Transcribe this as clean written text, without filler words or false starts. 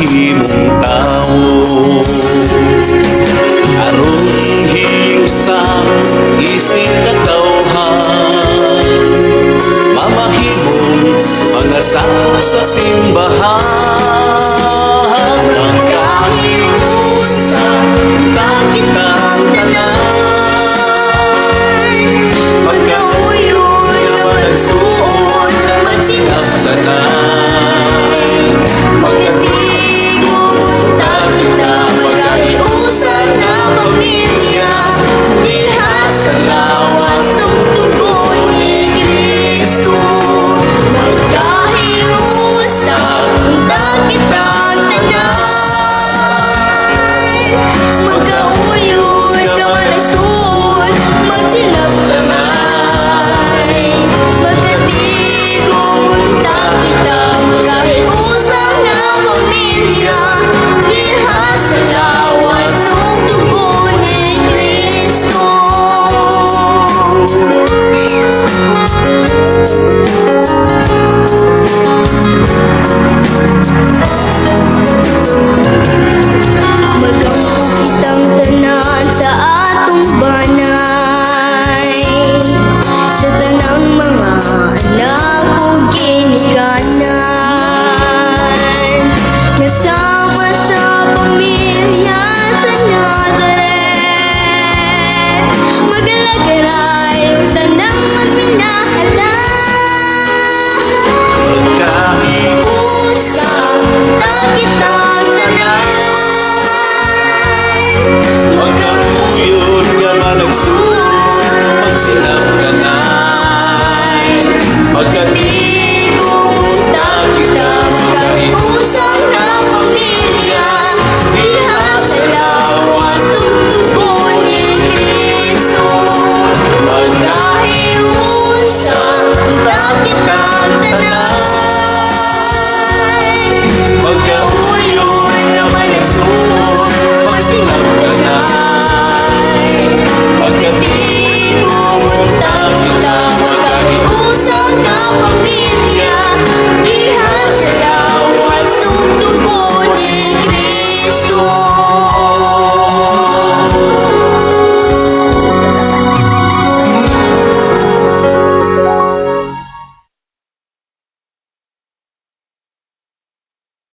mahimong tao. Aron hiusang isip katawhan, mamahimong mga sakop sa simbahan. Magkahiusang bakit ang tanan, magkauyoy na magsuot, magsinap tanan. Magkatigong untag kita, magkahiusang na pamilya, diha sa lawas ng dugo ni Kristo. Magkahiusang untag kita tanan, magkauyoy ka manasud, magsilap tamay. Magkatigong untag kita, magkahiusang na pamilya, diha sa lawas ng dugo ni Kristo. Magampo kitang tanan sa atong banay, sa tanang mga anak o ginikanan.